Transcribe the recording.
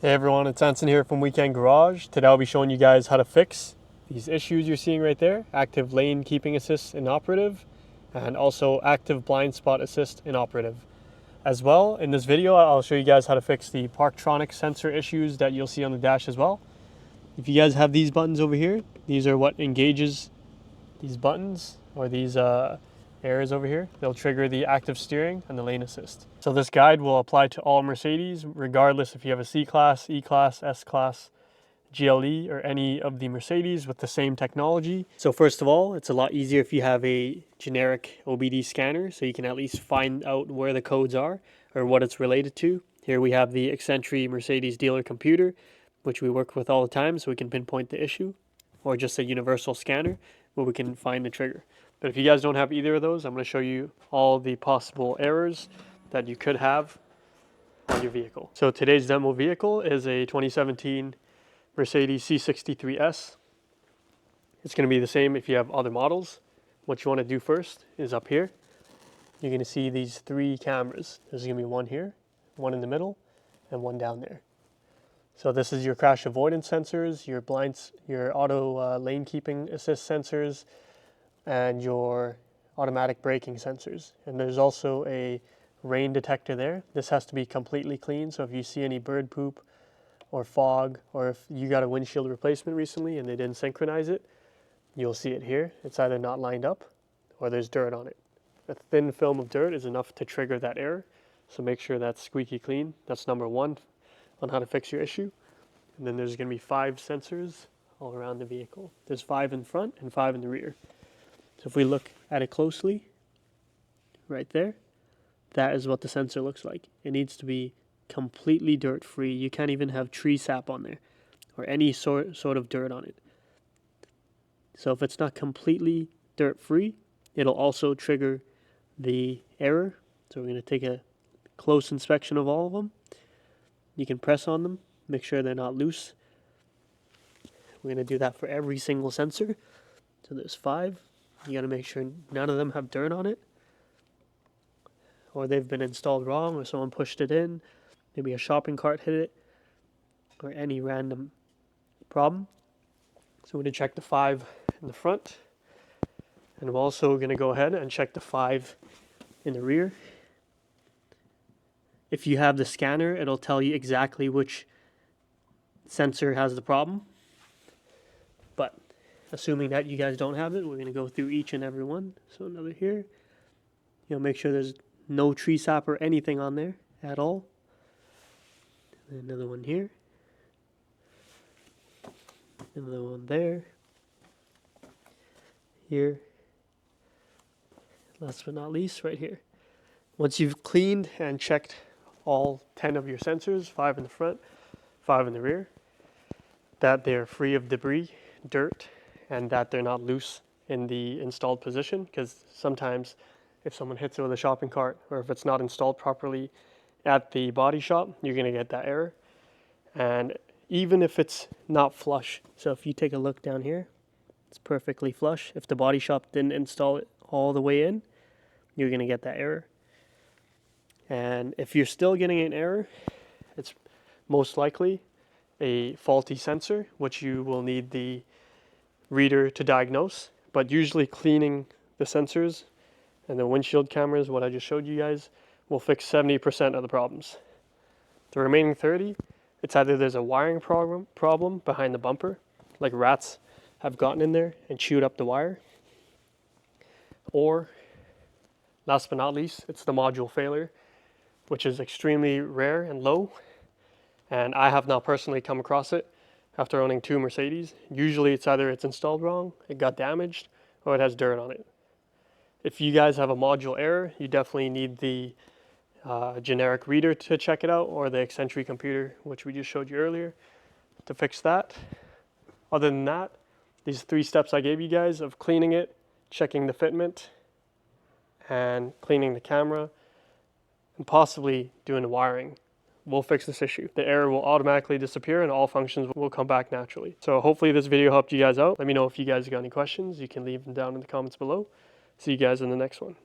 Hey everyone, it's Anson here from Weekend Garage. Today I'll be showing you guys how to fix these issues you're seeing right there. Active lane keeping assist inoperative, and also active blind spot assist inoperative. As well, in this video I'll show you guys how to fix the PARKTRONIC sensor issues that you'll see on the dash as well. If you guys have these buttons over here, these are what engages these buttons, or these areas over here. They'll trigger the active steering and the lane assist. So this guide will apply to all Mercedes, regardless if you have a C-Class, E-Class, S-Class, GLE, or any of the Mercedes with the same technology. So first of all, it's a lot easier if you have a generic OBD scanner, so you can at least find out where the codes are or what it's related to. Here we have the Eccentric Mercedes dealer computer, which we work with all the time, so we can pinpoint the issue, or just a universal scanner where we can find the trigger. But if you guys don't have either of those, I'm going to show you all the possible errors that you could have on your vehicle. So today's demo vehicle is a 2017 Mercedes C63S. It's going to be the same if you have other models. What you want to do first is up here. You're going to see these three cameras. There's going to be one here, one in the middle, and one down there. So this is your crash avoidance sensors, your blinds, your auto lane keeping assist sensors, and your automatic braking sensors. And there's also a rain detector there. This has to be completely clean, so if you see any bird poop or fog, or if you got a windshield replacement recently and they didn't synchronize it, you'll see it here. It's either not lined up or there's dirt on it. A thin film of dirt is enough to trigger that error, so make sure that's squeaky clean. That's number one on how to fix your issue. And then there's going to be 5 sensors all around the vehicle. There's 5 in front and 5 in the rear. So if we look at it closely, right there, that is what the sensor looks like. It needs to be completely dirt free. You can't even have tree sap on there or any sort of dirt on it. So if it's not completely dirt free, it'll also trigger the error. So we're going to take a close inspection of all of them. You can press on them, make sure they're not loose. We're going to do that for every single sensor. So there's 5. You got to make sure none of them have dirt on it, or they've been installed wrong, or someone pushed it in, maybe a shopping cart hit it, or any random problem. So we're going to check the 5 in the front, and I'm also going to go ahead and check the 5 in the rear. If you have the scanner, it'll tell you exactly which sensor has the problem. But assuming that you guys don't have it, we're going to go through each and every one. So another here. Make sure there's no tree sap or anything on there at all. And another one here. Another one there. Here. Last but not least, right here. Once you've cleaned and checked all 10 of your sensors, 5 in the front, 5 in the rear, that they're free of debris, dirt, and that they're not loose in the installed position, because sometimes if someone hits it with a shopping cart, or if it's not installed properly at the body shop, you're going to get that error. And even if it's not flush, so if you take a look down here, it's perfectly flush. If the body shop didn't install it all the way in, you're going to get that error. And if you're still getting an error, it's most likely a faulty sensor, which you will need the reader to diagnose. But usually cleaning the sensors and the windshield cameras, what I just showed you guys, will fix 70% of the problems. The remaining 30, it's either there's a wiring problem behind the bumper, like rats have gotten in there and chewed up the wire, or last but not least, it's the module failure, which is extremely rare and low, and I have not personally come across it after owning 2 Mercedes. Usually it's either it's installed wrong, it got damaged, or it has dirt on it. If you guys have a module error, you definitely need the generic reader to check it out, or the Eccentric computer, which we just showed you earlier, to fix that. Other than that, these 3 steps I gave you guys of cleaning it, checking the fitment, and cleaning the camera, and possibly doing the wiring, will fix this issue. The error will automatically disappear and all functions will come back naturally. So hopefully this video helped you guys out. Let me know if you guys got any questions. You can leave them down in the comments below. See you guys in the next one.